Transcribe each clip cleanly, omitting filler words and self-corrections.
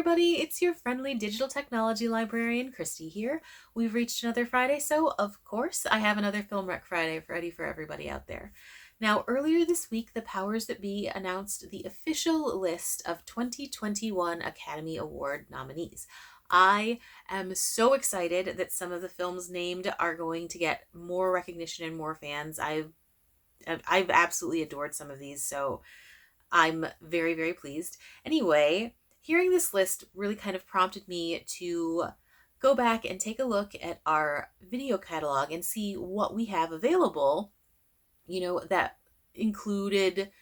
everybody, it's your friendly digital technology librarian, Christy here. We've reached another Friday, so of course I have another Film Rec Friday ready for everybody out there. Now, earlier this week, the powers that be announced the official list of 2021 Academy Award nominees. I am so excited that some of the films named are going to get more recognition and more fans. I've absolutely adored some of these, so I'm very, very pleased. Anyway, hearing this list really kind of prompted me to go back and take a look at our video catalog and see what we have available, that included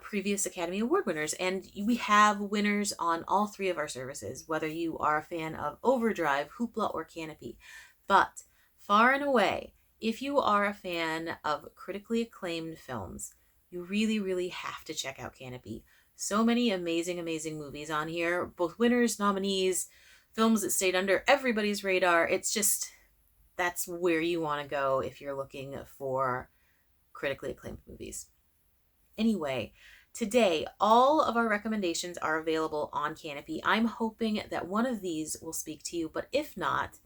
previous Academy Award winners. And we have winners on all three of our services, whether you are a fan of Overdrive, Hoopla, or Canopy. But far and away, if you are a fan of critically acclaimed films, you really, really have to check out Canopy. So many amazing, amazing movies on here, both winners, nominees, films that stayed under everybody's radar. It's just, that's where you want to go if you're looking for critically acclaimed movies. Anyway, today, all of our recommendations are available on Canopy. I'm hoping that one of these will speak to you, but if not,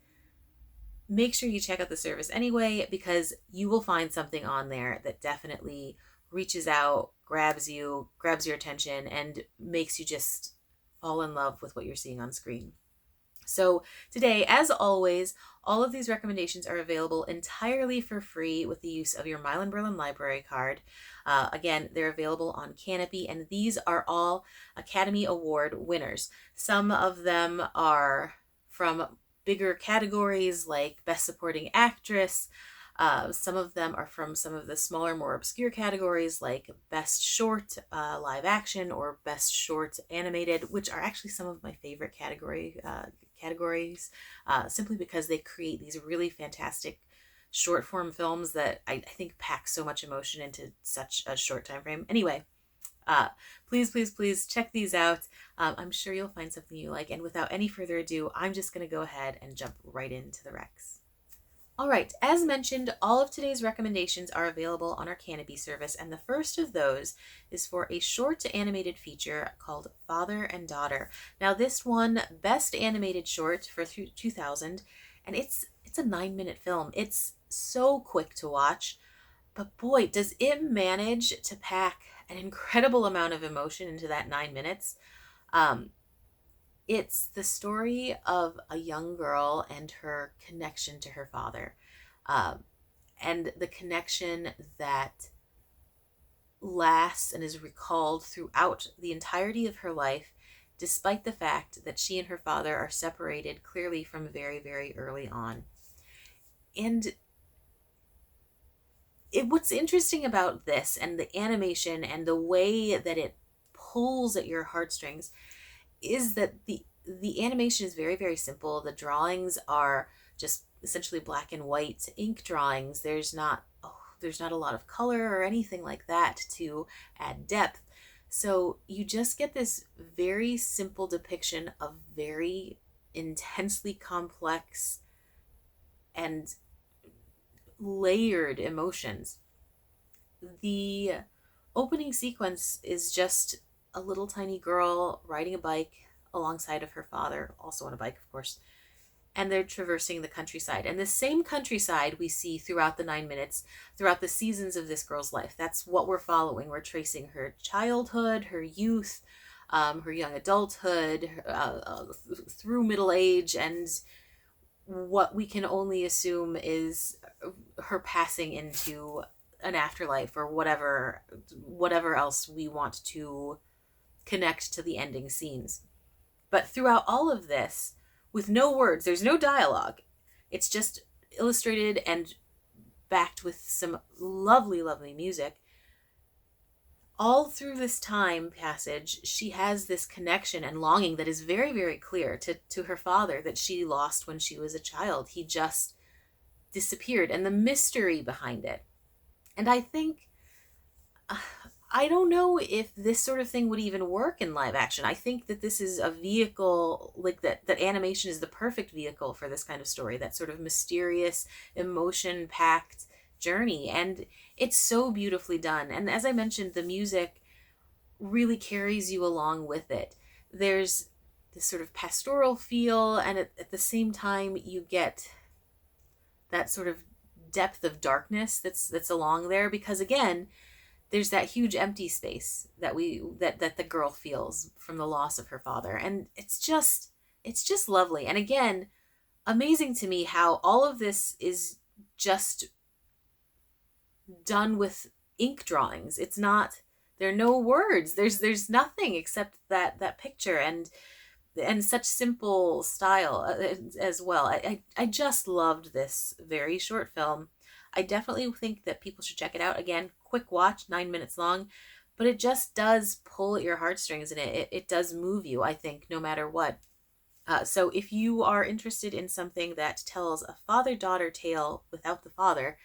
make sure you check out the service anyway, because you will find something on there that definitely reaches out, grabs your attention, and makes you just fall in love with what you're seeing on screen. So today, as always, all of these recommendations are available entirely for free with the use of your Milan-Berlin library card. Again, they're available on Canopy, and these are all Academy Award winners. Some of them are from bigger categories like Best Supporting Actress. Some of them are from some of the smaller, more obscure categories like Best Short Live Action or Best Short Animated, which are actually some of my favorite categories, simply because they create these really fantastic short form films that I think pack so much emotion into such a short time frame. Anyway, please, please, please check these out. I'm sure you'll find something you like. And without any further ado, I'm just going to go ahead and jump right into the recs. All right, as mentioned, all of today's recommendations are available on our Canopy service, and the first of those is for a short animated feature called Father and Daughter. Now, this won Best Animated Short for 2000, and it's a 9-minute film. It's so quick to watch, but boy, does it manage to pack an incredible amount of emotion into that 9 minutes. It's the story of a young girl and her connection to her father, and the connection that lasts and is recalled throughout the entirety of her life, despite the fact that she and her father are separated clearly from very, very early on. And what's interesting about this and the animation and the way that it pulls at your heartstrings is that the animation is very, very simple. The drawings are just essentially black and white ink drawings. There's not a lot of color or anything like that to add depth. So you just get this very simple depiction of very intensely complex and layered emotions. The opening sequence is just a little tiny girl riding a bike alongside of her father, also on a bike, of course, and they're traversing the countryside. And the same countryside we see throughout the 9 minutes, throughout the seasons of this girl's life. That's what we're following. We're tracing her childhood, her youth, her young adulthood, through middle age, and what we can only assume is her passing into an afterlife or whatever else we want to connect to the ending scenes. But throughout all of this, with no words, there's no dialogue. It's just illustrated and backed with some lovely, lovely music. All through this time passage, she has this connection and longing that is very, very clear to her father that she lost when she was a child. He just disappeared, and the mystery behind it. And I think, I don't know if this sort of thing would even work in live action. I think that this is a vehicle, like that animation is the perfect vehicle for this kind of story, that sort of mysterious, emotion-packed journey. And it's so beautifully done. And as I mentioned, the music really carries you along with it. There's this sort of pastoral feel, and at the same time you get that sort of depth of darkness that's along there, because again, there's that huge empty space that the girl feels from the loss of her father, and it's just lovely. And again, amazing to me how all of this is just done with ink drawings. It's not, there are no words, there's nothing except that picture, and such simple style as well. I just loved this very short film. I definitely think that people should check it out. Again, quick watch, 9 minutes long, but it just does pull at your heartstrings, and it does move you, I think, no matter what. So if you are interested in something that tells a father-daughter tale without the father,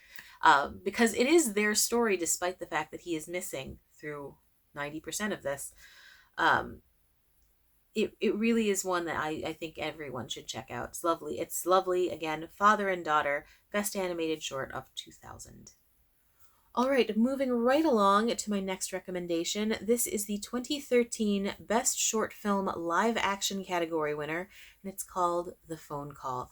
because it is their story despite the fact that he is missing through 90% of this, um, it really is one that I think everyone should check out. It's lovely. It's lovely. Again, father and daughter, best animated short of 2000. All right, moving right along to my next recommendation. This is the 2013 Best Short Film Live Action category winner, and it's called The Phone Call.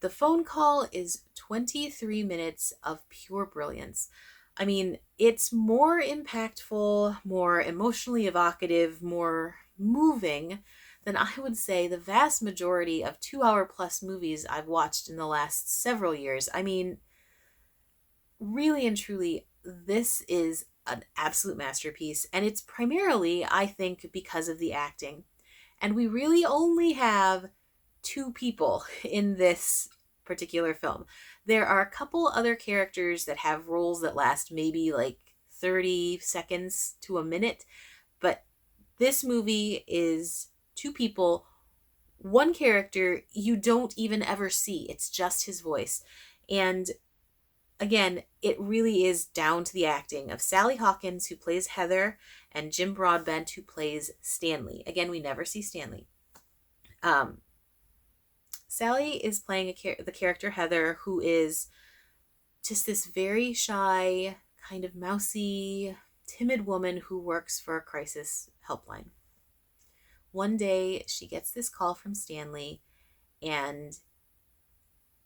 The Phone Call is 23 minutes of pure brilliance. I mean, it's more impactful, more emotionally evocative, more moving than I would say the vast majority of 2 hour plus movies I've watched in the last several years. I mean, really and truly, this is an absolute masterpiece, and it's primarily, I think, because of the acting. And we really only have two people in this particular film. There are a couple other characters that have roles that last maybe like 30 seconds to a minute, but this movie is two people, one character you don't even ever see. It's just his voice. And again, it really is down to the acting of Sally Hawkins, who plays Heather, and Jim Broadbent, who plays Stanley. Again, we never see Stanley. Sally is playing the character Heather, who is just this very shy, kind of mousy, timid woman who works for a crisis helpline. One day, she gets this call from Stanley, and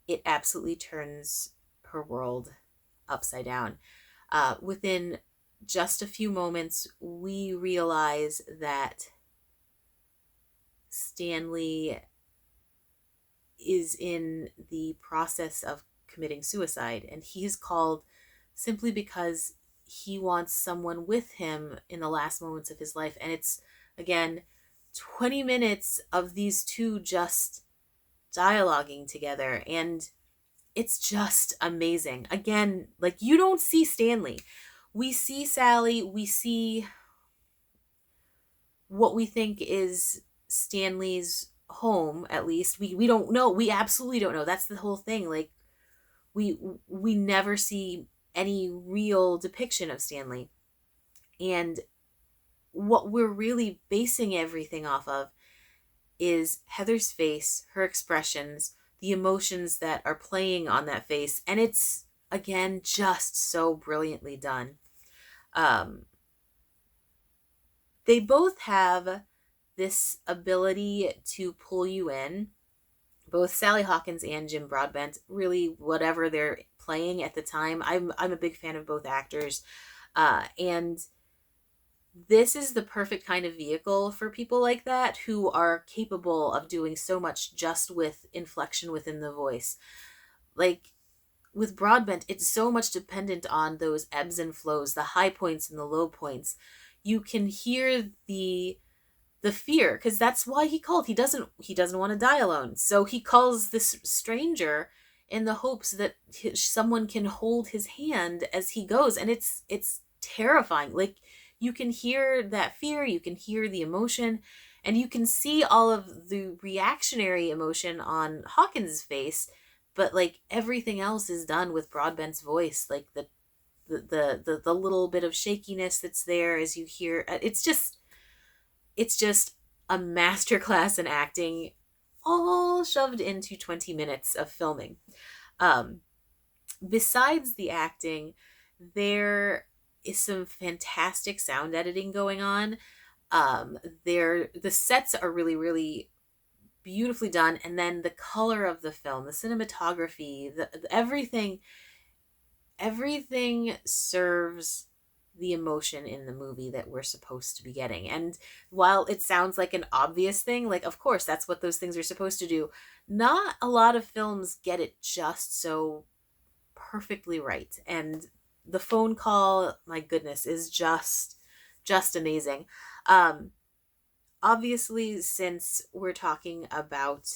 it absolutely turns her world upside down. Within just a few moments, we realize that Stanley is in the process of committing suicide, and he's called simply because he wants someone with him in the last moments of his life. And it's, again, 20 minutes of these two just dialoguing together, and it's just amazing. Again, like, you don't see Stanley. We see Sally, we see what we think is Stanley's home, at least. We don't know. We absolutely don't know. That's the whole thing. Like, we never see any real depiction of Stanley. And what we're really basing everything off of is Heather's face, her expressions, the emotions that are playing on that face. And it's, again, just so brilliantly done. They both have this ability to pull you in. Both Sally Hawkins and Jim Broadbent, really, whatever they're playing at the time. I'm a big fan of both actors. And this is the perfect kind of vehicle for people like that, who are capable of doing so much just with inflection within the voice. Like, with Broadbent, it's so much dependent on those ebbs and flows, the high points and the low points. You can hear the fear, because that's why he called. He doesn't want to die alone, so he calls this stranger in the hopes that someone can hold his hand as he goes. And it's terrifying. Like, you can hear that fear, you can hear the emotion, and you can see all of the reactionary emotion on Hawkins' face, but like, everything else is done with Broadbent's voice. Like, the little bit of shakiness that's there as you hear, it's just a masterclass in acting, all shoved into 20 minutes of filming. Besides the acting, there is some fantastic sound editing going on. Um, the sets are really, really beautifully done, and then the color of the film, the cinematography, everything serves the emotion in the movie that we're supposed to be getting. And while it sounds like an obvious thing, like of course that's what those things are supposed to do, not a lot of films get it just so perfectly right. And the phone call, my goodness, is just amazing. Um Obviously, since we're talking about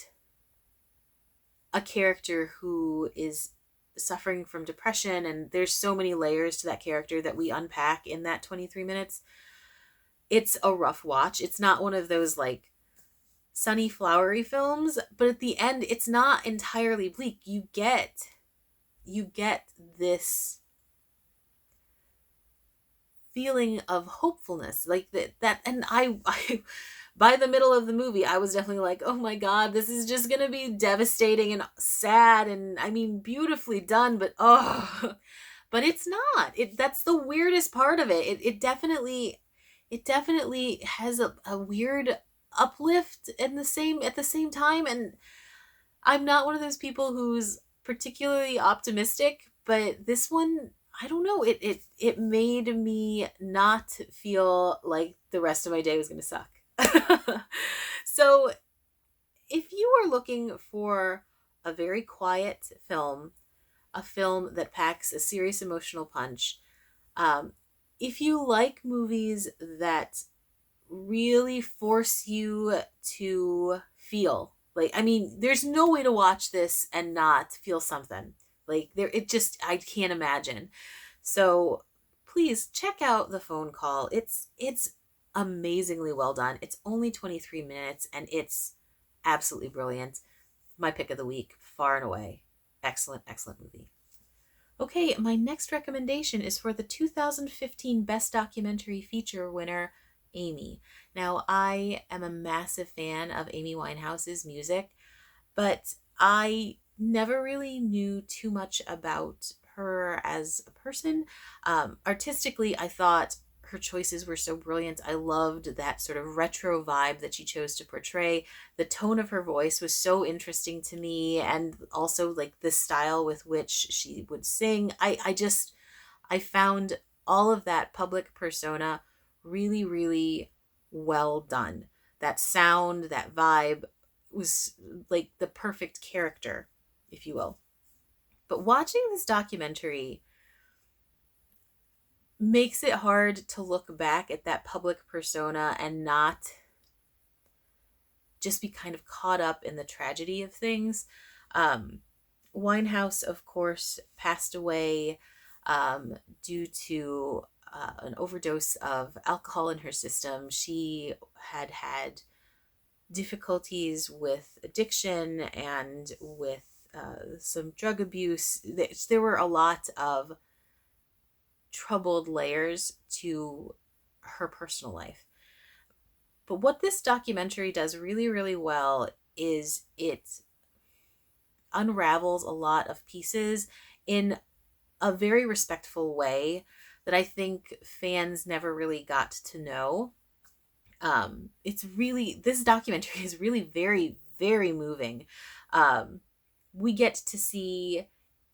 a character who is suffering from depression, and there's so many layers to that character that we unpack in that 23 minutes, it's a rough watch. It's not one of those like sunny flowery films, but at the end it's not entirely bleak. You get this feeling of hopefulness, like that. And I by the middle of the movie I was definitely like, oh my god, this is just gonna be devastating and sad, and I mean beautifully done, but oh, but it's not. That's the weirdest part of it. It definitely has a weird uplift in the same at the same time. And I'm not one of those people who's particularly optimistic, but this one, I don't know, it made me not feel like the rest of my day was going to suck. So, if you are looking for a very quiet film, a film that packs a serious emotional punch, um, if you like movies that really force you to feel, like, I mean, there's no way to watch this and not feel something. Like there, it just, I can't imagine. So please check out The Phone Call. It's amazingly well done. It's only 23 minutes and it's absolutely brilliant. My pick of the week, far and away. Excellent, excellent movie. Okay, my next recommendation is for the 2015 Best Documentary Feature winner, Amy. Now, I am a massive fan of Amy Winehouse's music, but I never really knew too much about her as a person. Artistically, I thought her choices were so brilliant. I loved that sort of retro vibe that she chose to portray. The tone of her voice was so interesting to me, and also like the style with which she would sing. I found all of that public persona really, really well done. That sound, that vibe was like the perfect character, if you will. But watching this documentary makes it hard to look back at that public persona and not just be kind of caught up in the tragedy of things. Um, Winehouse, of course, passed away due to an overdose of alcohol in her system. She had difficulties with addiction and with some drug abuse. There were a lot of troubled layers to her personal life. But what this documentary does really, really well is it unravels a lot of pieces in a very respectful way that I think fans never really got to know. It's really, this documentary is really very, very moving. Um, we get to see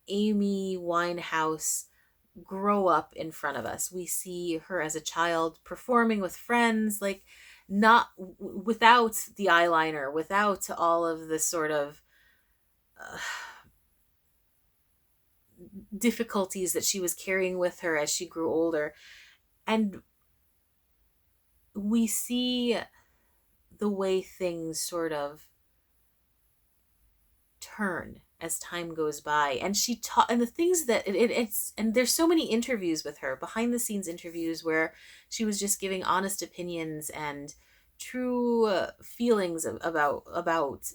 Amy Winehouse grow up in front of us. We see her as a child performing with friends, like not without the eyeliner, without all of the sort of uh, difficulties that she was carrying with her as she grew older. And we see the way things sort of turn as time goes by, and she taught, and the things that it's, and there's so many interviews with her, behind the scenes interviews, where she was just giving honest opinions and true feelings about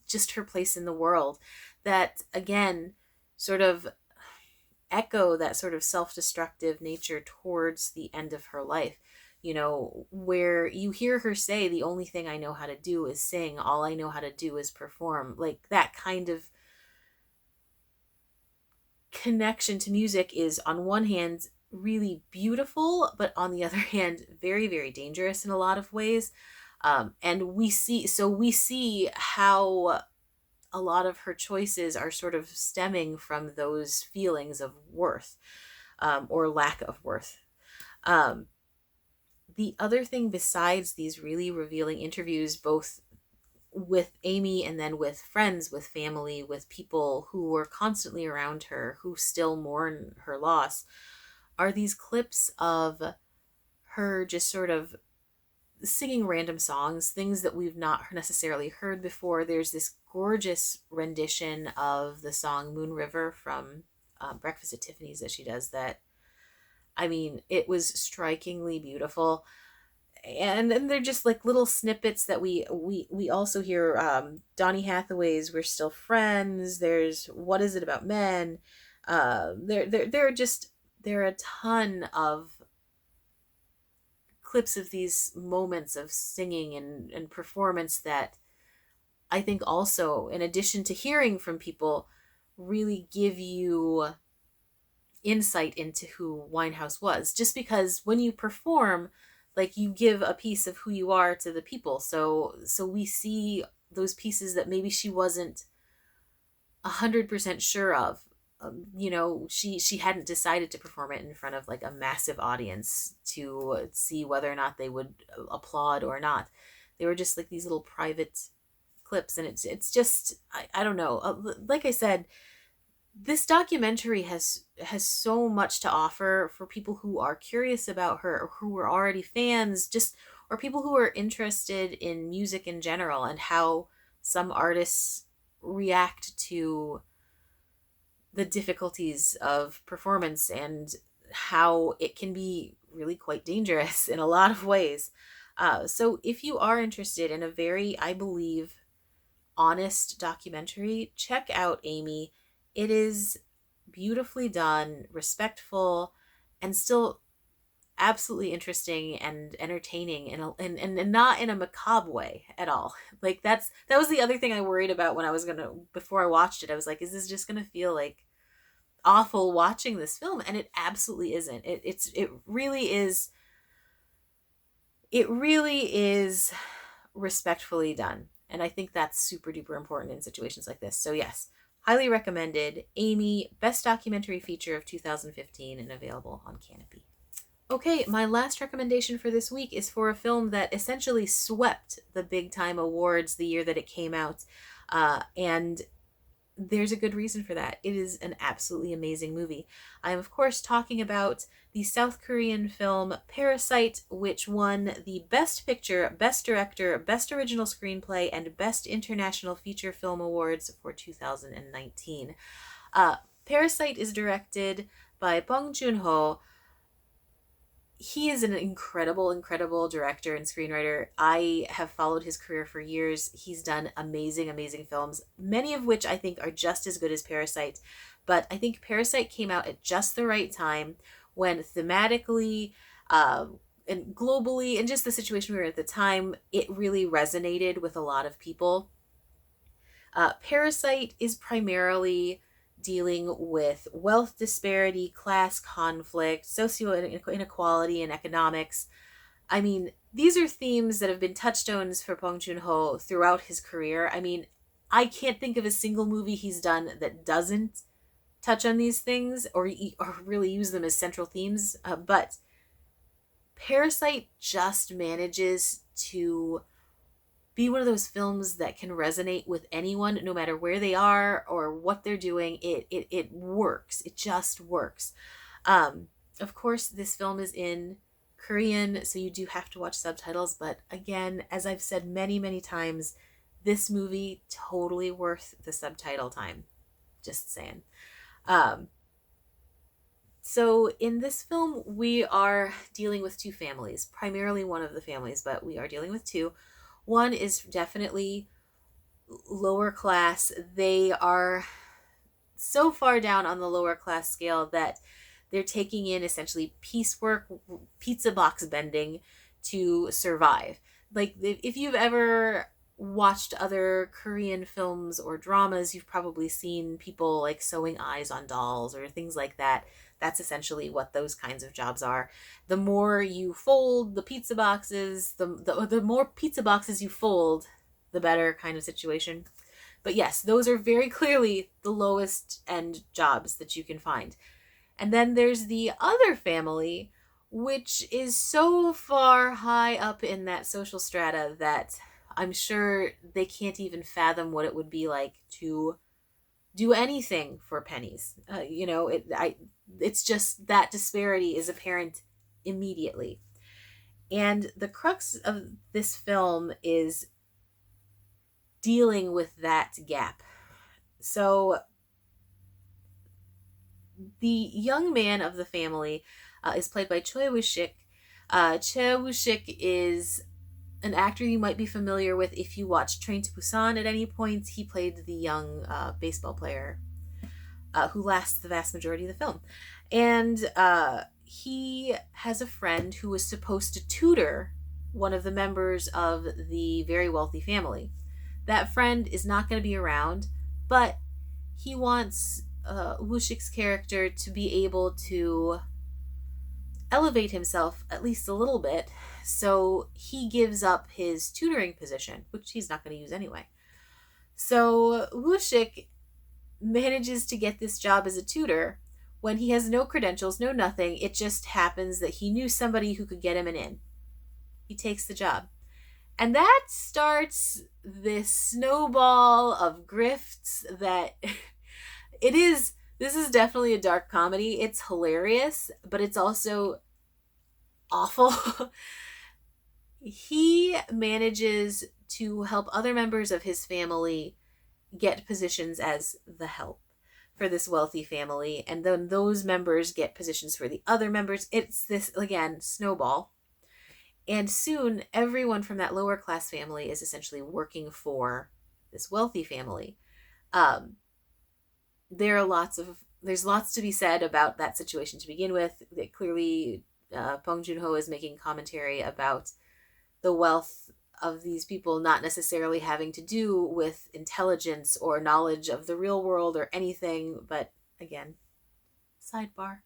just her place in the world, that again sort of echo that sort of self-destructive nature towards the end of her life. You know, where you hear her say, the only thing I know how to do is sing, all I know how to do is perform. Like that kind of connection to music is, on one hand, really beautiful, but on the other hand, very, very dangerous in a lot of ways. And we see how a lot of her choices are sort of stemming from those feelings of worth, or lack of worth. Um, the other thing, besides these really revealing interviews, both with Amy and then with friends, with family, with people who were constantly around her, who still mourn her loss, are these clips of her just sort of singing random songs, things that we've not necessarily heard before. There's this gorgeous rendition of the song Moon River from Breakfast at Tiffany's that she does that, I mean, it was strikingly beautiful. And then they're just like little snippets that we also hear. Donny Hathaway's "We're Still Friends." There's "What Is It About Men." There are just, there are a ton of clips of these moments of singing and performance that I think also, in addition to hearing from people, really give you insight into who Winehouse was. Just because when you perform, like, you give a piece of who you are to the people. So we see those pieces that maybe she wasn't 100% sure of. She hadn't decided to perform it in front of like a massive audience to see whether or not they would applaud or not. They were just like these little private clips, and it's just, I don't know. Like I said, this documentary has so much to offer for people who are curious about her, or who are already fans, just, or people who are interested in music in general and how some artists react to the difficulties of performance and how it can be really quite dangerous in a lot of ways. So if you are interested in a very, I believe, honest documentary, check out Amy. It is beautifully done, respectful, and still absolutely interesting and entertaining and not in a macabre way at all. Like that was the other thing I worried about when I was gonna, before I watched it. I was like, is this just gonna feel like awful watching this film? And it absolutely isn't. It really is respectfully done. And I think that's super duper important in situations like this. So yes, highly recommended. Amy, best documentary feature of 2015 and available on Canopy. Okay, my last recommendation for this week is for a film that essentially swept the big time awards the year that it came out. And there's a good reason for that. It is an absolutely amazing movie. I am, of course, talking about the South Korean film Parasite, which won the Best Picture, Best Director, Best Original Screenplay, and Best International Feature Film Awards for 2019. Parasite is directed by Bong Joon-ho. He is an incredible, incredible director and screenwriter. I have followed his career for years. He's done amazing, amazing films, many of which I think are just as good as Parasite. But I think Parasite came out at just the right time, when thematically, and globally, and just the situation we were in at the time, it really resonated with a lot of people. Parasite is primarily dealing with wealth disparity, class conflict, socio inequality, and economics. I mean, these are themes that have been touchstones for Bong Joon Ho throughout his career. I mean, I can't think of a single movie he's done that doesn't touch on these things, or really use them as central themes. But Parasite just manages to be one of those films that can resonate with anyone, no matter where they are or what they're doing. It works. It just works. Of course, this film is in Korean, so you do have to watch subtitles. But again, as I've said many, many times, this movie totally worth the subtitle time. Just saying. Um, so in this film, we are dealing with two families, primarily one of the families, but we are dealing with two. One is definitely lower class. They are so far down on the lower class scale that they're taking in essentially piecework, pizza box bending to survive. Like, if you've ever watched other Korean films or dramas, you've probably seen people like sewing eyes on dolls or things like that. That's essentially what those kinds of jobs are. The more you fold the pizza boxes, the more pizza boxes you fold, the better kind of situation. But yes, those are very clearly the lowest end jobs that you can find. And then there's the other family, which is so far high up in that social strata that I'm sure they can't even fathom what it would be like to do anything for pennies. It's just that disparity is apparent immediately. And the crux of this film is dealing with that gap. So the young man of the family is played by Choi Woo-shik. Choi Woo-shik is an actor you might be familiar with if you watched Train to Busan at any point. He played the young baseball player who lasts the vast majority of the film. And he has a friend who was supposed to tutor one of the members of the very wealthy family. That friend is not going to be around, but he wants Woo-shik's character to be able to elevate himself at least a little bit, so he gives up his tutoring position, which he's not going to use anyway. So Woo-shik manages to get this job as a tutor when he has no credentials, no nothing. It just happens that he knew somebody who could get him an in. He takes the job. And that starts this snowball of grifts that this is definitely a dark comedy. It's hilarious, but it's also awful. He manages to help other members of his family get positions as the help for this wealthy family, and then those members get positions for the other members. It's this, again, snowball. And soon everyone from that lower class family is essentially working for this wealthy family. There's lots to be said about that situation to begin with. That clearly Bong Joon-ho is making commentary about the wealth of these people not necessarily having to do with intelligence or knowledge of the real world or anything, but again, sidebar.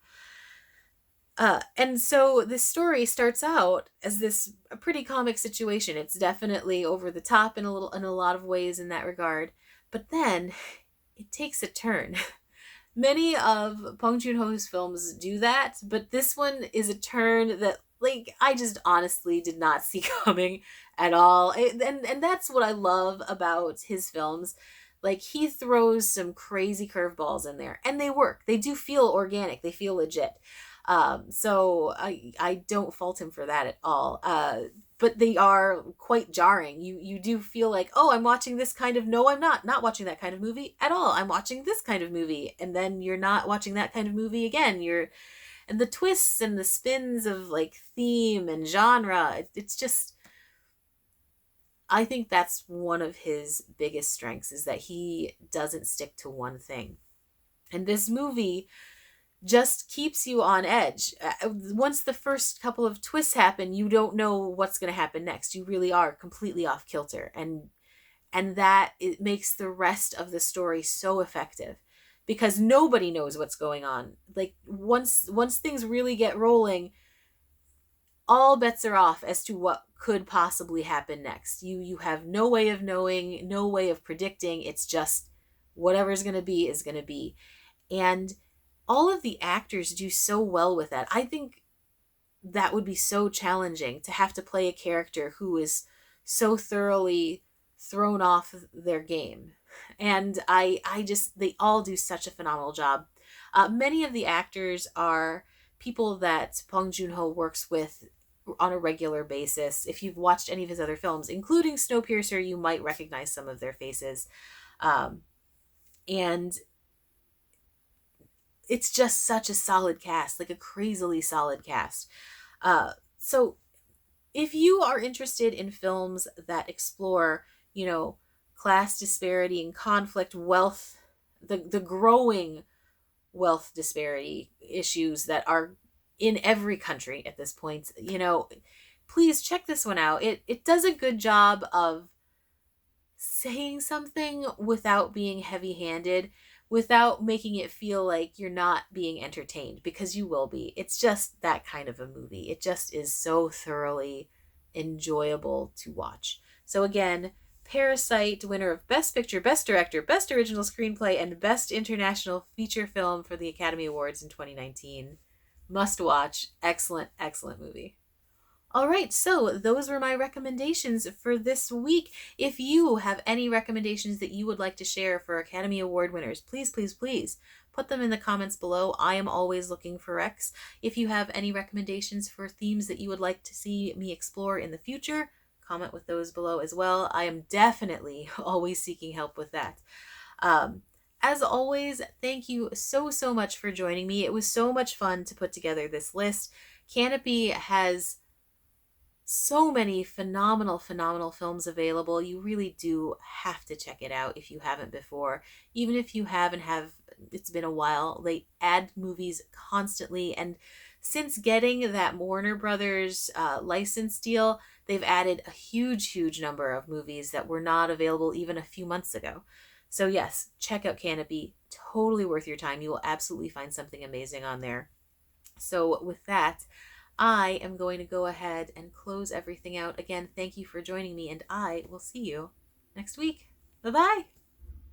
And so this story starts out as this a pretty comic situation. It's definitely over the top in a lot of ways in that regard, but then it takes a turn. Many of Bong Joon-ho's films do that, but this one is a turn that, like, I just honestly did not see coming at all. And that's what I love about his films. Like, he throws some crazy curveballs in there, and they work. They do feel organic. They feel legit. So I don't fault him for that at all. But they are quite jarring. You do feel like, oh, I'm watching this kind of, no, I'm not watching that kind of movie at all. I'm watching this kind of movie. And then you're not watching that kind of movie again. And the twists and the spins of like theme and genre, it's just, I think that's one of his biggest strengths, is that he doesn't stick to one thing. And this movie just keeps you on edge. Once the first couple of twists happen, you don't know what's going to happen next. You really are completely off kilter, and that it makes the rest of the story so effective, because nobody knows what's going on. Like, once things really get rolling, all bets are off as to what could possibly happen next. You have no way of knowing, no way of predicting. It's just whatever's going to be is going to be. And all of the actors do so well with that. I think that would be so challenging, to have to play a character who is so thoroughly thrown off their game. And they all do such a phenomenal job. Many of the actors are people that Bong Joon-ho works with on a regular basis. If you've watched any of his other films, including Snowpiercer, you might recognize some of their faces. And it's just such a solid cast, like a crazily solid cast. So if you are interested in films that explore, class disparity and conflict, wealth, the growing wealth disparity issues that are in every country at this point, please check this one out. It does a good job of saying something without being heavy-handed, without making it feel like you're not being entertained, because you will be. It's just that kind of a movie. It just is so thoroughly enjoyable to watch. So again, Parasite, winner of Best Picture, Best Director, Best Original Screenplay, and Best International Feature Film for the Academy Awards in 2019. Must watch. Excellent, excellent movie. All right, so those were my recommendations for this week. If you have any recommendations that you would like to share for Academy Award winners, please, please, please put them in the comments below. I am always looking for recs. If you have any recommendations for themes that you would like to see me explore in the future, comment with those below as well. I am definitely always seeking help with that. Um, as always, thank you so, so much for joining me. It was so much fun to put together this list. Canopy has so many phenomenal, phenomenal films available. You really do have to check it out if you haven't before. Even if you have and have, it's been a while, they add movies constantly. And since getting that Warner Brothers license deal, they've added a huge, huge number of movies that were not available even a few months ago. So yes, check out Canopy. Totally worth your time. You will absolutely find something amazing on there. So with that, I am going to go ahead and close everything out. Again, thank you for joining me, and I will see you next week. Bye-bye.